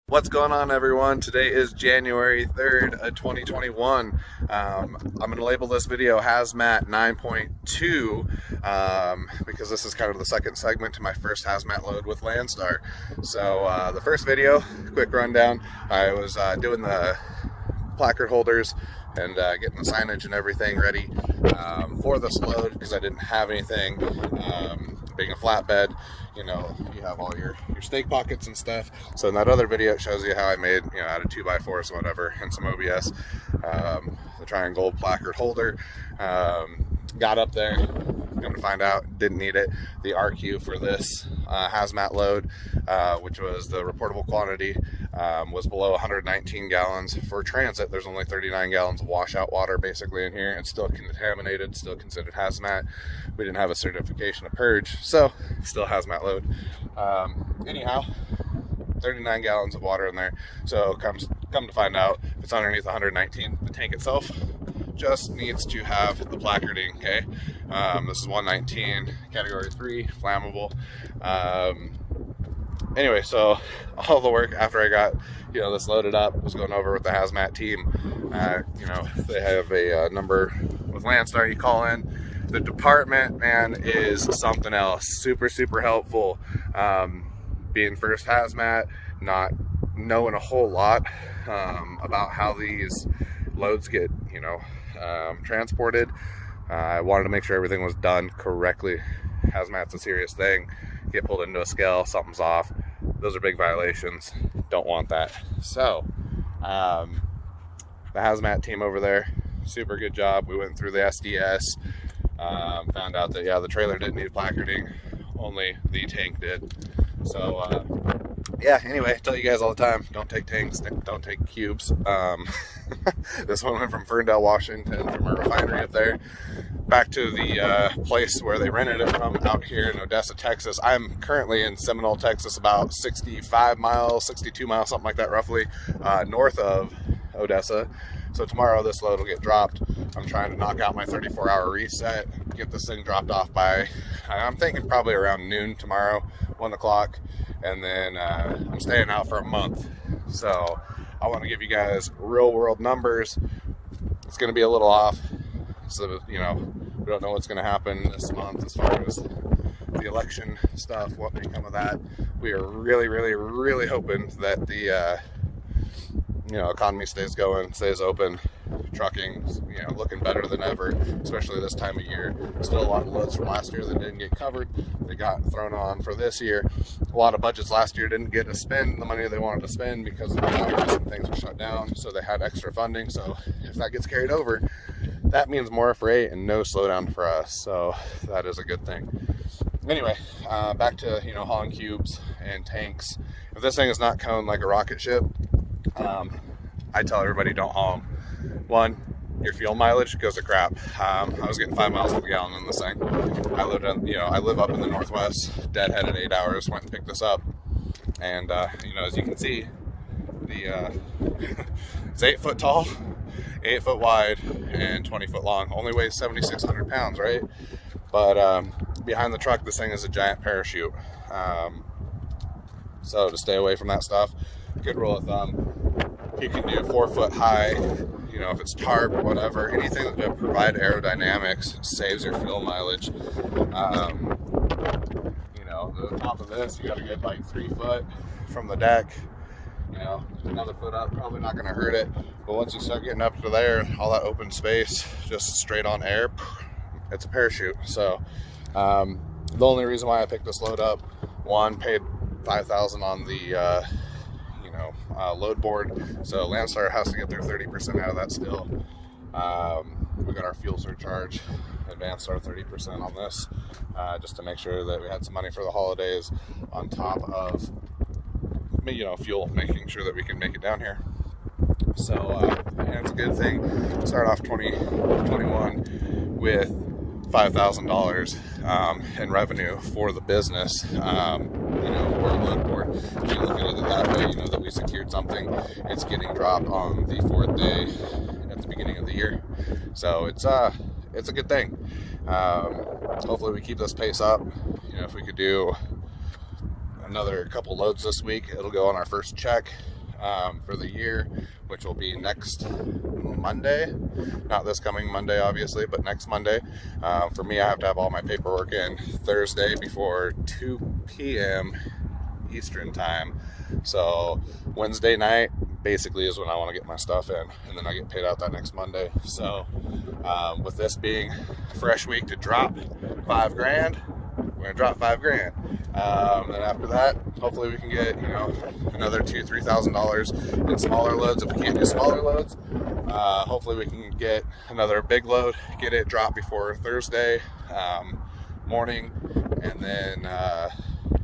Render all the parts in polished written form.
What's going on, everyone? Today is January 3rd of 2021. I'm going to label this video Hazmat 9.2 because this is kind of the second segment to my first Hazmat load with Landstar. So the first video, quick rundown, I was doing the placard holders and getting the signage and everything ready for this load because I didn't have anything. Being a flatbed, you know, you have all your stake pockets and stuff. So in that other video, it shows you how I made, you know, out of 2x4s or whatever, and some OBS, the triangle placard holder. Got up there, come to find out, didn't need it. The RQ for this hazmat load, which was the reportable quantity, was below 119 gallons. For transit, there's only 39 gallons of washout water basically in here. It's still contaminated, still considered hazmat. We didn't have a certification of purge, so still hazmat load. Anyhow, 39 gallons of water in there. So come to find out, if it's underneath 119, the tank itself just needs to have the placarding. Okay, this is 119 category 3 flammable. Anyway, so all the work after I got, you know, this loaded up was going over with the hazmat team. You know, they have a number with Landstar you call in. The department, man, is something else. Super helpful. Being first hazmat, not knowing a whole lot about how these loads get, you know, transported. I wanted to make sure everything was done correctly. Hazmat's a serious thing. Get pulled into a scale, something's off. Those are big violations. Don't want that. So, the hazmat team over there, super good job. We went through the SDS, found out that, yeah, the trailer didn't need placarding, only the tank did. So, yeah, anyway, I tell you guys all the time, don't take tanks, don't take cubes. This one went from Ferndale, Washington, from a refinery up there, back to the place where they rented it from out here in Odessa, Texas. I'm currently in Seminole, Texas, about 65 miles, 62 miles, something like that roughly, north of Odessa. So tomorrow this load will get dropped. I'm trying to knock out my 34-hour reset, get this thing dropped off by, I'm thinking probably around noon tomorrow, 1 o'clock, and then I'm staying out for a month. So I want to give you guys real world numbers. It's going to be a little off. So, you know, we don't know what's going to happen this month as far as the election stuff, what may come of that. We are really hoping that the, you know, economy stays going, stays open. Trucking, you know, looking better than ever, especially this time of year. Still a lot of loads from last year that didn't get covered. They got thrown on for this year. A lot of budgets last year didn't get to spend the money they wanted to spend because the virus and things were shut down, so they had extra funding. So if that gets carried over, that means more freight and no slowdown for us. So that is a good thing. Anyway, back to, you know, hauling cubes and tanks. If this thing is not coming like a rocket ship, I tell everybody don't haul them. One, your fuel mileage goes to crap. I was getting 5 miles per gallon in this thing. I live up in the Northwest, deadheaded 8 hours, went and picked this up. And, you know, as you can see, the, it's 8 foot tall, 8 foot wide, and 20 foot long. Only weighs 7,600 pounds, right? But behind the truck, this thing is a giant parachute. So to stay away from that stuff, good rule of thumb, you can do 4 foot high, you know, if it's tarp or whatever, anything that will provide aerodynamics saves your fuel mileage. You know, the top of this, you got to get like 3 foot from the deck. You know, another foot up, probably not going to hurt it. But once you start getting up to there, all that open space, just straight on air, it's a parachute. So the only reason why I picked this load up, one, paid $5,000 on the load board, so Landstar has to get their 30% out of that still. We got our fuel surcharge, advanced our 30% on this, just to make sure that we had some money for the holidays on top of, you know, fuel, making sure that we can make it down here. So yeah, it's a good thing. Start off 2021 with $5,000 in revenue for the business. You know, we're a load board. If you look at it that way, you know that we secured something. It's getting dropped on the 4th day at the beginning of the year. So it's a good thing. Hopefully we keep this pace up. You know, if we could do another couple loads this week, it'll go on our first check. for the year, which will be next Monday. Not this coming Monday, obviously, but next Monday. For me, I have to have all my paperwork in Thursday before 2 p.m. Eastern time. So Wednesday night basically is when I want to get my stuff in, and then I get paid out that next Monday. So with this being a fresh week to drop $5 grand, we're gonna drop $5 grand. And after that, hopefully we can get, you know, another $2,000-$3,000 in smaller loads. If we can't do smaller loads, hopefully we can get another big load, get it dropped before Thursday morning, and then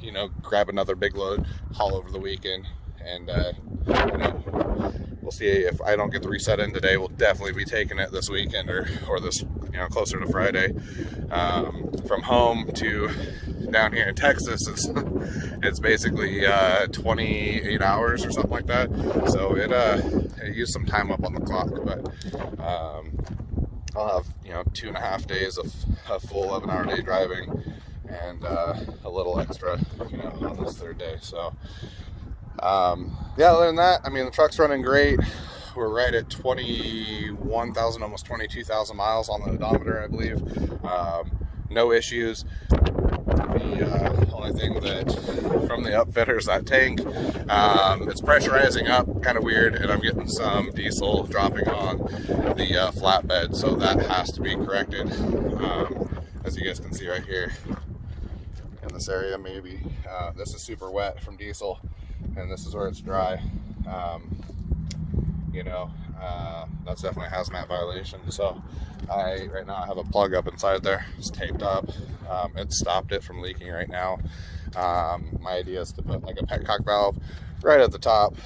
you know, grab another big load, haul over the weekend, and you know, we'll see. If I don't get the reset in today, we'll definitely be taking it this weekend, or this, you know, closer to Friday. From home to down here in Texas, it's basically 28 hours or something like that. So it used some time up on the clock, but I'll have, you know, 2.5 days of a full 11-hour day driving, and a little extra, you know, on this third day. So yeah, other than that, I mean, the truck's running great. We're right at 21,000, almost 22,000 miles on the odometer, I believe. No issues. The only thing that from the upfitters, that tank, it's pressurizing up kind of weird, and I'm getting some diesel dropping on the flatbed, so that has to be corrected. As you guys can see right here in this area, maybe this is super wet from diesel, and this is where it's dry. You know, that's definitely a hazmat violation. So right now I have a plug up inside there. It's taped up. It stopped it from leaking right now. My idea is to put like a petcock valve right at the top,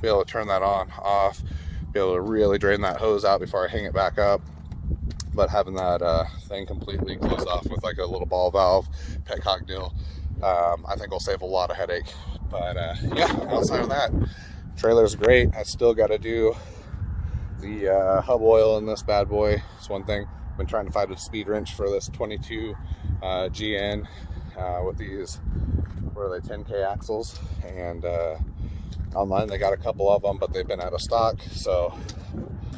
be able to turn that on, off, be able to really drain that hose out before I hang it back up. But having that thing completely closed off with like a little ball valve petcock deal, I think will save a lot of headache. But yeah, outside of that, trailer's great. I still got to do the hub oil in this bad boy. It's one thing. I've been trying to find a speed wrench for this 22 GN with these, what are they, 10K axles, and online they got a couple of them, but they've been out of stock. So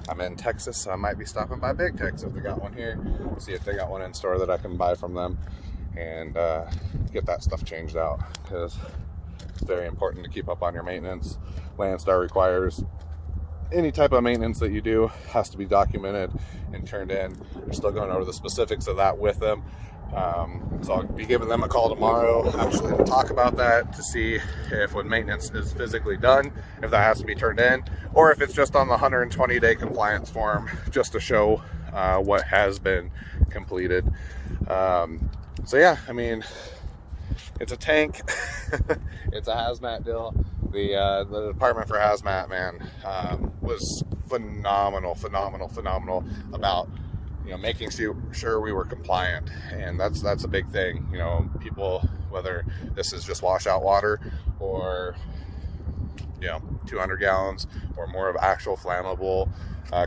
I'm in Texas, so I might be stopping by Big Tex if they got one here, see if they got one in store that I can buy from them, and get that stuff changed out, because it's very important to keep up on your maintenance. Landstar requires any type of maintenance that you do has to be documented and turned in. We're still going over the specifics of that with them. So I'll be giving them a call tomorrow actually to talk about that, to see if when maintenance is physically done, if that has to be turned in, or if it's just on the 120-day compliance form, just to show what has been completed. So yeah, I mean, it's a tank. It's a hazmat deal. The department for hazmat, man, was phenomenal about, you know, making sure we were compliant, and that's a big thing. You know, people, whether this is just washout water or, you know, 200 gallons or more of actual flammable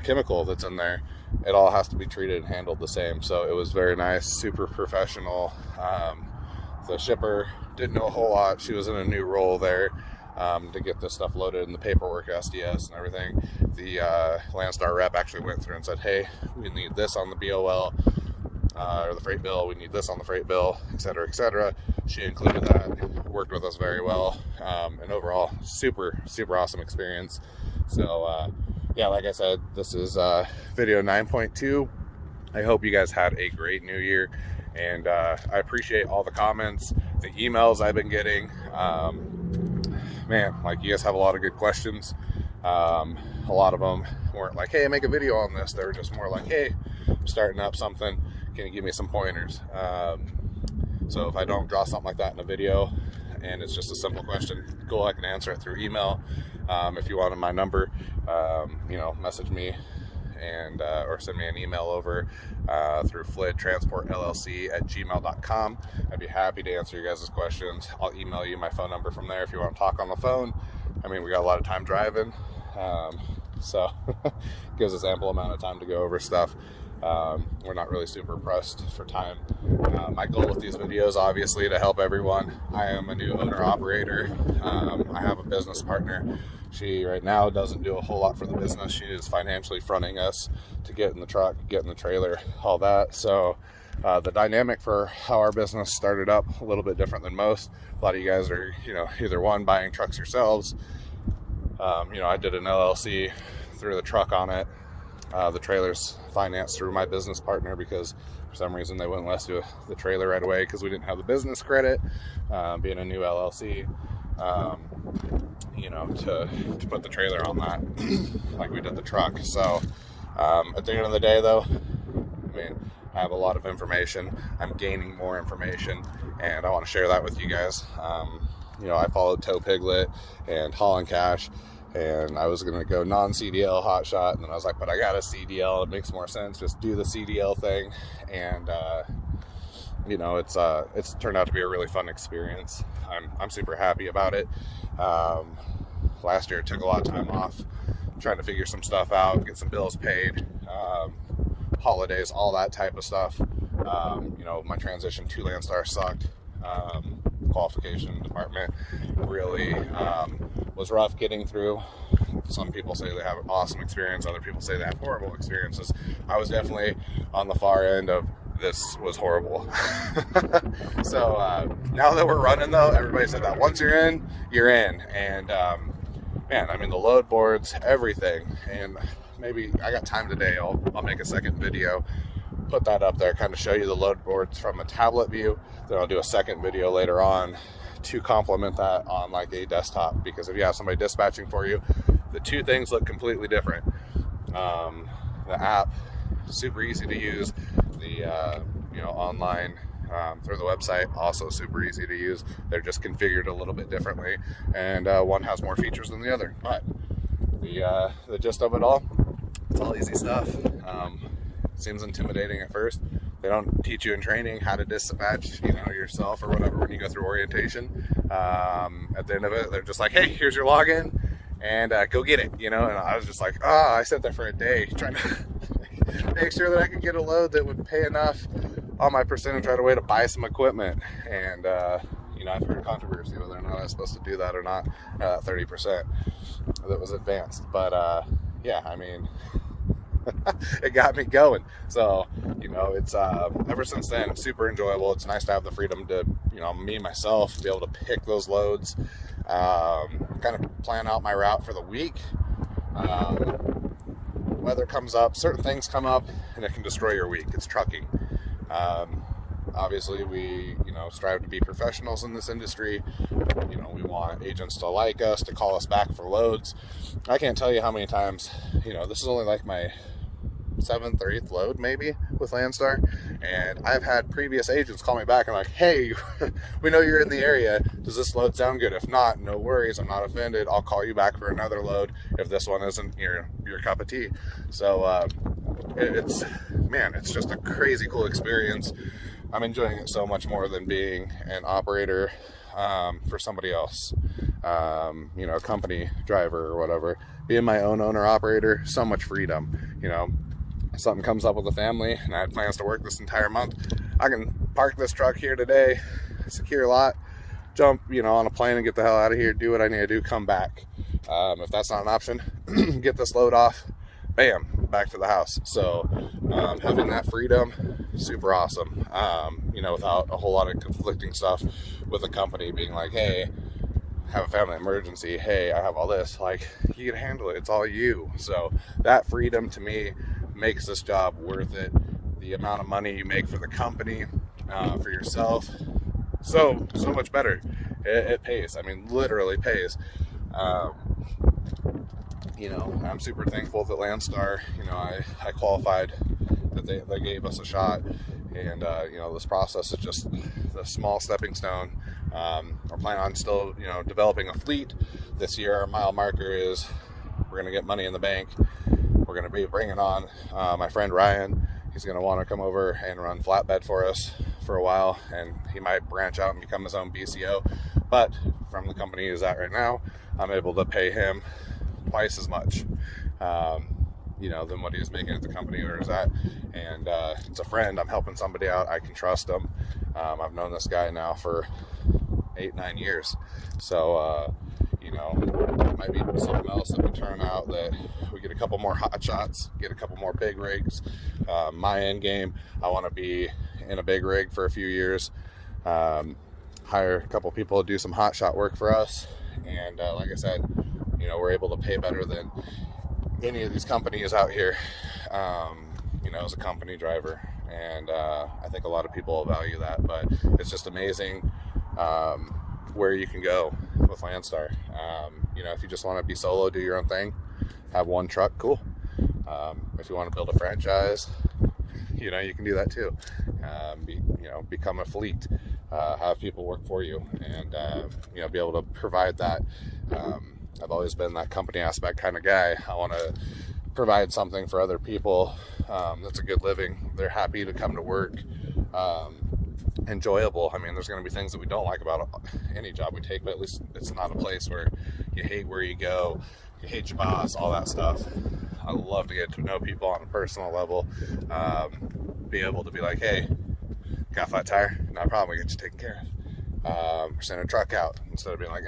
chemical that's in there, it all has to be treated and handled the same. So it was very nice, super professional. The shipper didn't know a whole lot. She was in a new role there to get this stuff loaded in the paperwork, SDS and everything. The Landstar rep actually went through and said, hey, we need this on the BOL or the freight bill, we need this on the freight bill, etc., etc. She included that, worked with us very well, and overall super awesome experience. So yeah, like I said, this is video 9.2. I hope you guys had a great new year, and I appreciate all the comments, the emails I've been getting. Man, like, you guys have a lot of good questions. A lot of them weren't like, hey, make a video on this. They were just more like, hey, I'm starting up something, can you give me some pointers? So if I don't draw something like that in a video and it's just a simple question, cool, I can answer it through email. If you wanted my number, you know, message me and or send me an email over through flidtransportllc@gmail.com. I'd be happy to answer your guys' questions. I'll email you my phone number from there if you want to talk on the phone. I mean, we got a lot of time driving, so gives us ample amount of time to go over stuff. We're not really super pressed for time. My goal with these videos, obviously, to help everyone. I am a new owner-operator. I have a business partner. She right now doesn't do a whole lot for the business. She is financially fronting us to get in the truck, get in the trailer, all that. So the dynamic for how our business started up a little bit different than most. A lot of you guys are, either one, buying trucks yourselves. I did an LLC, threw the truck on it. The trailer's financed through my business partner because for some reason they wouldn't let us do the trailer right away because we didn't have the business credit, being a new LLC, to put the trailer on that like we did the truck. So at the end of the day though, I have a lot of information. I'm gaining more information and I want to share that with you guys. I followed Tow Piglet and Holland Cash, and I was going to go non-CDL hotshot, and then I was like, but I got a CDL, it makes more sense, just do the CDL thing. And it's turned out to be a really fun experience. I'm super happy about it. Last year it took a lot of time off trying to figure some stuff out, get some bills paid, holidays, all that type of stuff. My transition to Landstar sucked. Qualification department really was rough getting through. Some people say they have an awesome experience, other people say they have horrible experiences. I was definitely on the far end of this was horrible. So now that we're running though, everybody said that once you're in, you're in. And the load boards, everything. And maybe I got time today, I'll make a second video, put that up there, kind of show you the load boards from a tablet view. Then I'll do a second video later on to complement that on like a desktop, because if you have somebody dispatching for you, the two things look completely different. The app, super easy to use. The online through the website, also super easy to use. They're just configured a little bit differently, and one has more features than the other. But the gist of it all, it's all easy stuff. Seems intimidating at first. They don't teach you in training how to dispatch, yourself or whatever when you go through orientation. At the end of it, they're just like, hey, here's your login, and go get it, And I was just like, I sat there for a day trying to make sure that I could get a load that would pay enough on my percentage right away to buy some equipment. And I've heard controversy whether or not I was supposed to do that or not. 30% that was advanced, but it got me going. So it's ever since then, super enjoyable. It's nice to have the freedom to me myself be able to pick those loads, kind of plan out my route for the week. Weather comes up, certain things come up, and it can destroy your week. It's trucking. Obviously we strive to be professionals in this industry. We want agents to like us, to call us back for loads. I can't tell you how many times, this is only like my 7th or 8th load maybe with Landstar, and I've had previous agents call me back and like, hey, we know you're in the area, does this load sound good? If not, no worries, I'm not offended, I'll call you back for another load if this one isn't your cup of tea. So it's just a crazy cool experience. I'm enjoying it so much more than being an operator for somebody else, a company driver or whatever. Being my own owner operator, so much freedom. If something comes up with the family and I had plans to work this entire month, I can park this truck here today, secure lot, jump on a plane and get the hell out of here, do what I need to do, come back. If that's not an option, get this load off, bam, back to the house. So having that freedom, super awesome. Without a whole lot of conflicting stuff with the company being like, hey, have a family emergency, hey, I have all this, like, you can handle it, it's all you. So that freedom to me makes this job worth it. The amount of money you make for the company, for yourself, so much better. It pays. Literally pays. I'm super thankful that Landstar, I qualified, that they gave us a shot. And this process is just the small stepping stone. We're planning on still developing a fleet this year. Our mile marker is we're going to get money in the bank. We're going to be bringing on my friend Ryan. He's going to want to come over and run flatbed for us for a while, and he might branch out and become his own BCO. But from the company he's at right now, I'm able to pay him twice as much. you know, than what he was making at the company where he was at. And it's a friend. I'm helping somebody out. I can trust him. I've known this guy now for 8-9 years. So, you know, it might be something else that we turn out, that we get a couple more hot shots, get a couple more big rigs. My end game, I want to be in a big rig for a few years, hire a couple people to do some hot shot work for us. And like I said, you know, we're able to pay better than any of these companies out here, you know, as a company driver. And I think a lot of people value that, but it's just amazing where you can go with Landstar. You know, if you just want to be solo, do your own thing, have one truck, cool. If you want to build a franchise, you know, you can do that too. You know, become a fleet, have people work for you, and you know, be able to provide that. I've always been that company aspect kind of guy. I want to provide something for other people that's a good living. They're happy to come to work, enjoyable. I mean, there's going to be things that we don't like about any job we take, but at least it's not a place where you hate where you go, you hate your boss, all that stuff. I love to get to know people on a personal level, be able to be like, hey, got a flat tire? No problem, we get you taken care of. Or send a truck out, instead of being like,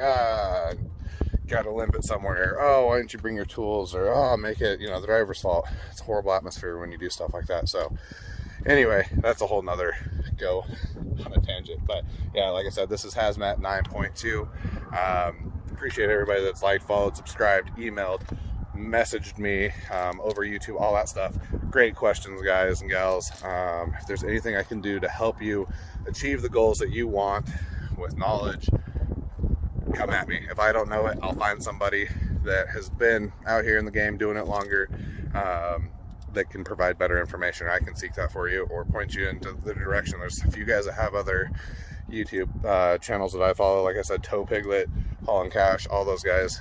got to limp it somewhere, oh, why didn't you bring your tools, or oh, make it, you know, the driver's fault. It's a horrible atmosphere when you do stuff like that. So anyway, that's a whole nother go on a tangent. But yeah, like I said, this is Hazmat 9.2. Appreciate everybody that's liked, followed, subscribed, emailed, messaged me over YouTube, all that stuff. Great questions, guys and gals. If there's anything I can do to help you achieve the goals that you want with knowledge, come at me. If I don't know it, I'll find somebody that has been out here in the game doing it longer, that can provide better information. I can seek that for you or point you into the direction. There's a few guys that have other YouTube channels that I follow. Like I said, Toe Piglet, Paul and Cash, all those guys,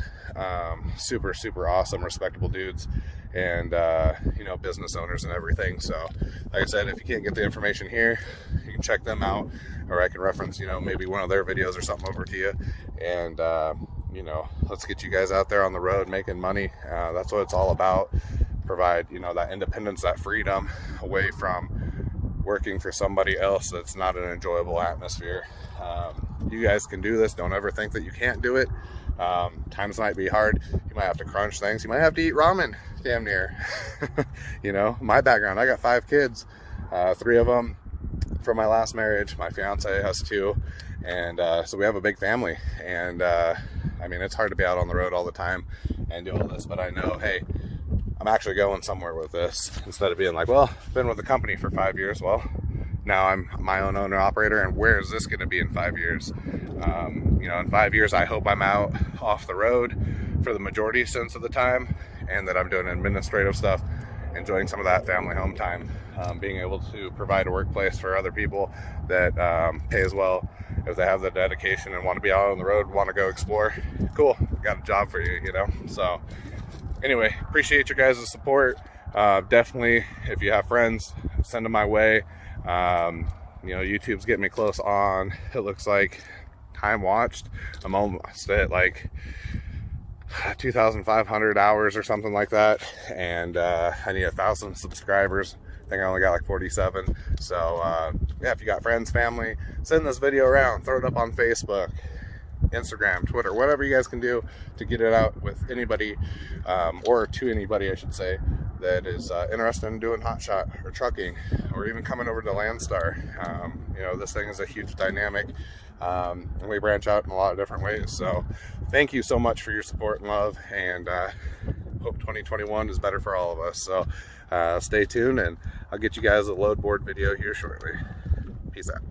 super awesome, respectable dudes, and you know, business owners and everything. So like I said, if you can't get the information here, you can check them out, or I can reference, you know, maybe one of their videos or something over to you. And you know, let's get you guys out there on the road making money. That's what it's all about. Provide, you know, that independence, that freedom away from working for somebody else that's not an enjoyable atmosphere. You guys can do this. Don't ever think that you can't do it. Times might be hard. You might have to crunch things. You might have to eat ramen damn near. You know, my background, I got 5 kids, 3 of them from my last marriage. My fiance has 2, and so we have a big family. And I mean, it's hard to be out on the road all the time and do all this, but I know, hey, I'm actually going somewhere with this, instead of being like, well, I've been with the company for 5 years. Well, now I'm my own owner operator, and where is this going to be in 5 years? You know, in 5 years, I hope I'm out off the road for the majority sense of the time, and that I'm doing administrative stuff, enjoying some of that family home time, being able to provide a workplace for other people that pay as well. If they have the dedication and want to be out on the road, want to go explore, cool, got a job for you, you know? So anyway, appreciate your guys' support. Definitely, if you have friends, send them my way. You know, YouTube's getting me close on, it looks like, time watched. I'm almost at like 2,500 hours or something like that. And I need 1,000 subscribers. I think I only got like 47. So yeah, if you got friends, family, send this video around, throw it up on Facebook, Instagram, Twitter, whatever you guys can do to get it out with anybody, or to anybody, I should say, that is interested in doing hotshot or trucking, or even coming over to Landstar. You know, this thing is a huge dynamic, and we branch out in a lot of different ways. So thank you so much for your support and love, and hope 2021 is better for all of us. So stay tuned, and I'll get you guys a load board video here shortly. Peace out.